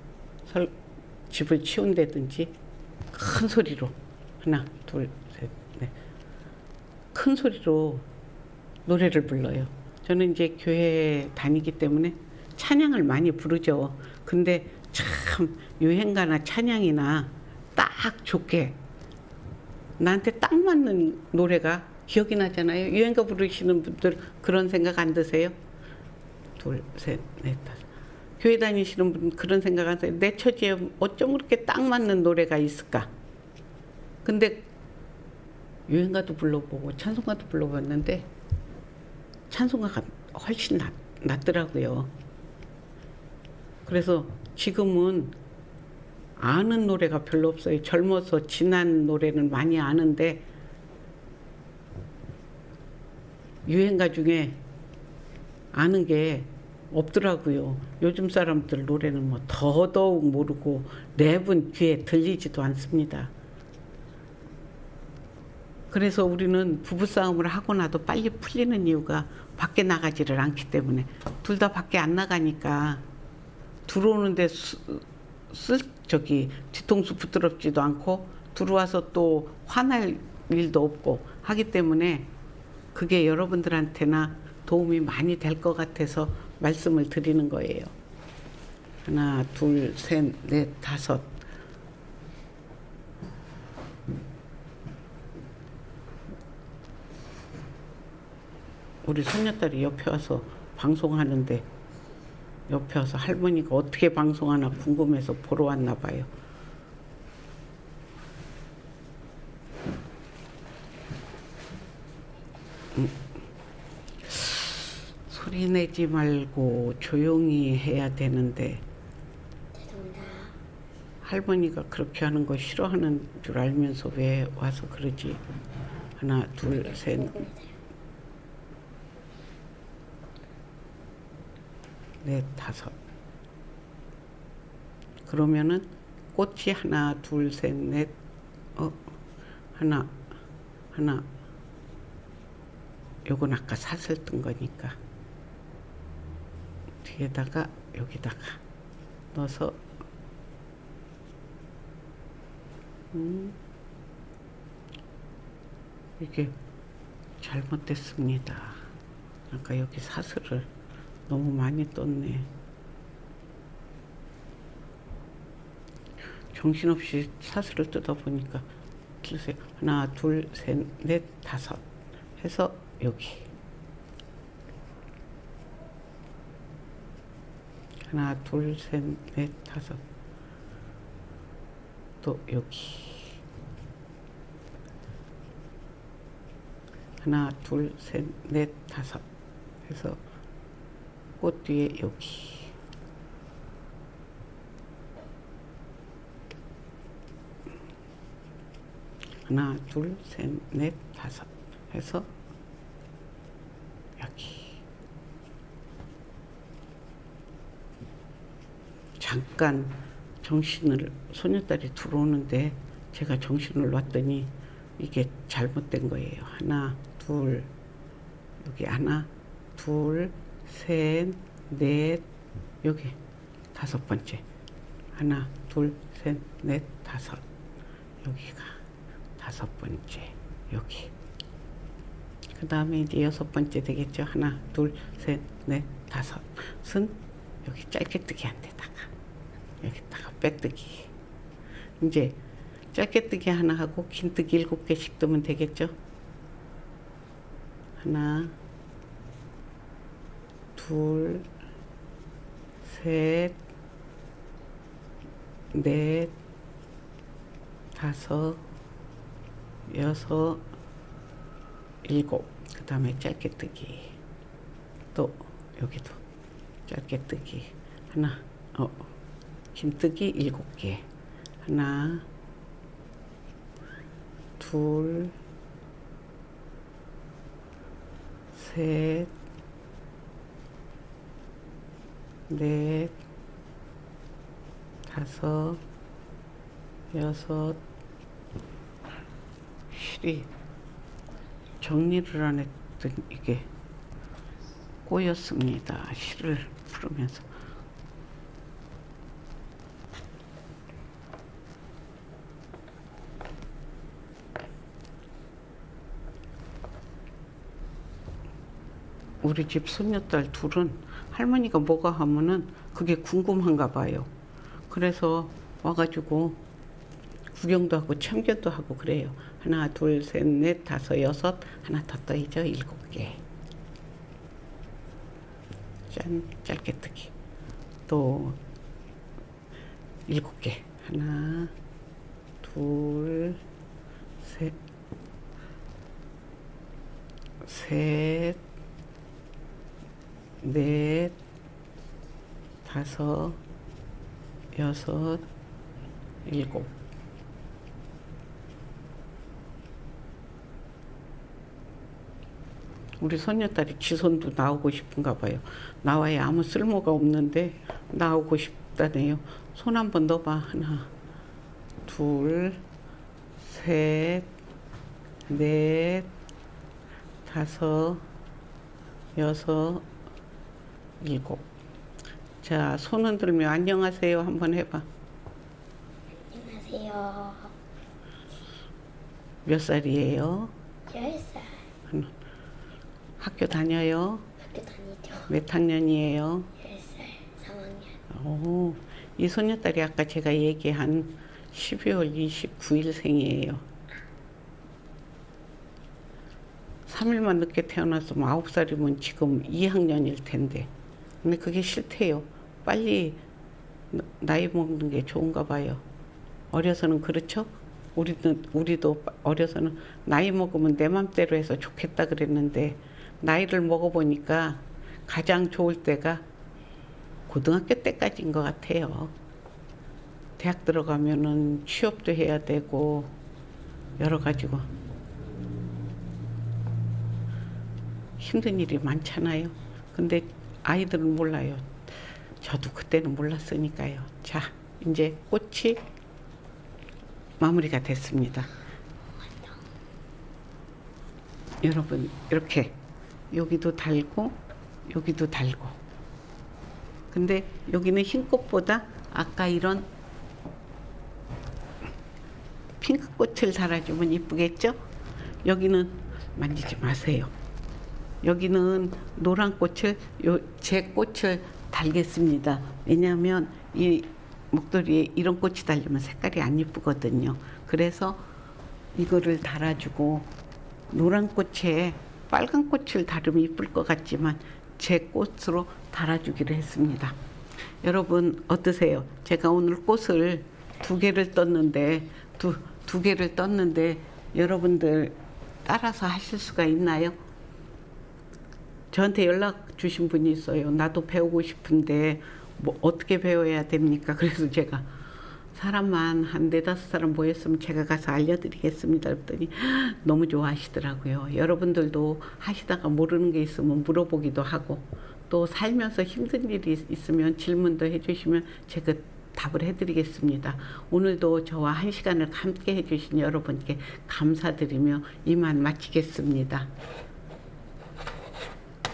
집을 치운다든지 큰 소리로 하나, 둘, 셋, 넷. 큰 소리로 노래를 불러요. 저는 이제 교회 다니기 때문에 찬양을 많이 부르죠. 근데 참 유행가나 찬양이나 딱 좋게 나한테 딱 맞는 노래가 기억이 나잖아요. 유행가 부르시는 분들 그런 생각 안 드세요? 둘, 셋, 넷, 5. 교회 다니시는 분 그런 생각 안 드세요? 내 처지에 어쩜 그렇게 딱 맞는 노래가 있을까? 근데 유행가도 불러보고 찬송가도 불러봤는데 찬송가가 훨씬 낫더라고요. 그래서 지금은 아는 노래가 별로 없어요. 젊어서 지난 노래는 많이 아는데 유행가 중에 아는 게 없더라고요. 요즘 사람들 노래는 뭐 더더욱 모르고 랩은 귀에 들리지도 않습니다. 그래서 우리는 부부싸움을 하고 나도 빨리 풀리는 이유가 밖에 나가지를 않기 때문에. 둘 다 밖에 안 나가니까 들어오는데 뒤통수 부드럽지도 않고 들어와서 또 화날 일도 없고 하기 때문에 그게 여러분들한테나 도움이 많이 될 것 같아서 말씀을 드리는 거예요. 하나, 둘, 셋, 넷, 5. 우리 손녀딸이 옆에 와서 방송하는데 옆에 와서 할머니가 어떻게 방송하나 궁금해서 보러 왔나 봐요. 소리 내지 말고 조용히 해야 되는데 할머니가 그렇게 하는 거 싫어하는 줄 알면서 왜 와서 그러지? 하나, 둘, 셋, 넷, 5. 그러면은 꽃이 하나, 둘, 셋, 넷, 하나. 요건 아까 사슬 뜬 거니까 뒤에다가 여기다가 넣어서 이게 잘못됐습니다. 아까 여기 사슬을 너무 많이 떴네. 정신없이 사슬을 뜯어 보니까 하나, 둘, 셋, 넷, 5 해서 여기 하나, 둘, 셋, 넷, 5 또 여기 하나, 둘, 셋, 넷, 5 해서 꽃 뒤에 여기 하나, 둘, 셋, 넷, 5 해서 여기 잠깐 정신을 손녀딸이 들어오는데 제가 정신을 놨더니 이게 잘못된 거예요. 하나, 둘, 여기 하나, 둘, 셋, 넷, 여기 5번째. 하나, 둘, 셋, 넷, 5. 여기가 5번째. 여기. 그 다음에 이제 6번째 되겠죠. 하나, 둘, 셋, 넷, 다섯은 여기 짧게뜨기 한 데다가 여기다가 빼뜨기. 이제 짧게뜨기 하나 하고 긴뜨기 7개씩 뜨면 되겠죠. 하나, 둘, 셋, 넷, 다섯, 여섯, 7. 그 다음에 짧게뜨기. 또 여기도 짧게뜨기 하나, 긴뜨기 7개. 하나, 둘, 셋, 넷, 다섯, 여섯. 실이 정리를 안 했더니 이게 꼬였습니다. 실을 풀으면서. 우리 집 손녀딸 둘은 할머니가 뭐가 하면은 그게 궁금한가 봐요. 그래서 와가지고 구경도 하고 참견도 하고 그래요. 하나, 둘, 셋, 넷, 다섯, 여섯. 하나 더 떠이죠. 7개. 짠, 짧게뜨기. 또 7개. 하나, 둘, 셋, 넷, 다섯, 여섯, 7. 우리 손녀딸이 지손도 나오고 싶은가 봐요. 나와야 아무 쓸모가 없는데 나오고 싶다네요. 손 한번 넣어봐. 하나, 둘, 셋, 넷, 다섯, 여섯, 7. 자, 손 흔들며 안녕하세요 한번 해봐. 안녕하세요. 몇 살이에요? 10살. 학교 다녀요? 학교 다니죠. 몇 학년이에요? 10살, 3학년. 오, 이 손녀딸이 아까 제가 얘기한 12월 29일생이에요. 3일만 늦게 태어났으면 9살이면 지금 2학년일 텐데. 근데 그게 싫대요. 빨리 나이 먹는 게 좋은가 봐요. 어려서는 그렇죠? 우리도 어려서는 나이 먹으면 내 맘대로 해서 좋겠다 그랬는데 나이를 먹어보니까 가장 좋을 때가 고등학교 때까지인 것 같아요. 대학 들어가면은 취업도 해야 되고 여러 가지고 힘든 일이 많잖아요. 근데 아이들은 몰라요. 저도 그때는 몰랐으니까요. 자, 이제 꽃이 마무리가 됐습니다. 여러분 이렇게 여기도 달고 여기도 달고. 근데 여기는 흰 꽃보다 아까 이런 핑크 꽃을 달아주면 이쁘겠죠? 여기는 만지지 마세요. 여기는 노란 꽃을 제 꽃을 달겠습니다. 왜냐하면 이 목도리에 이런 꽃이 달리면 색깔이 안 이쁘거든요. 그래서 이거를 달아주고 노란 꽃에 빨간 꽃을 달으면 이쁠 것 같지만 제 꽃으로 달아주기로 했습니다. 여러분 어떠세요? 제가 오늘 꽃을 2개를 떴는데 두 개를 떴는데 여러분들 따라서 하실 수가 있나요? 저한테 연락 주신 분이 있어요. 나도 배우고 싶은데 뭐 어떻게 배워야 됩니까? 그래서 제가 사람만 한 4-5사람 모였으면 제가 가서 알려드리겠습니다. 그랬더니 너무 좋아하시더라고요. 여러분들도 하시다가 모르는 게 있으면 물어보기도 하고 또 살면서 힘든 일이 있으면 질문도 해주시면 제가 답을 해드리겠습니다. 오늘도 저와 1시간을 함께 해주신 여러분께 감사드리며 이만 마치겠습니다.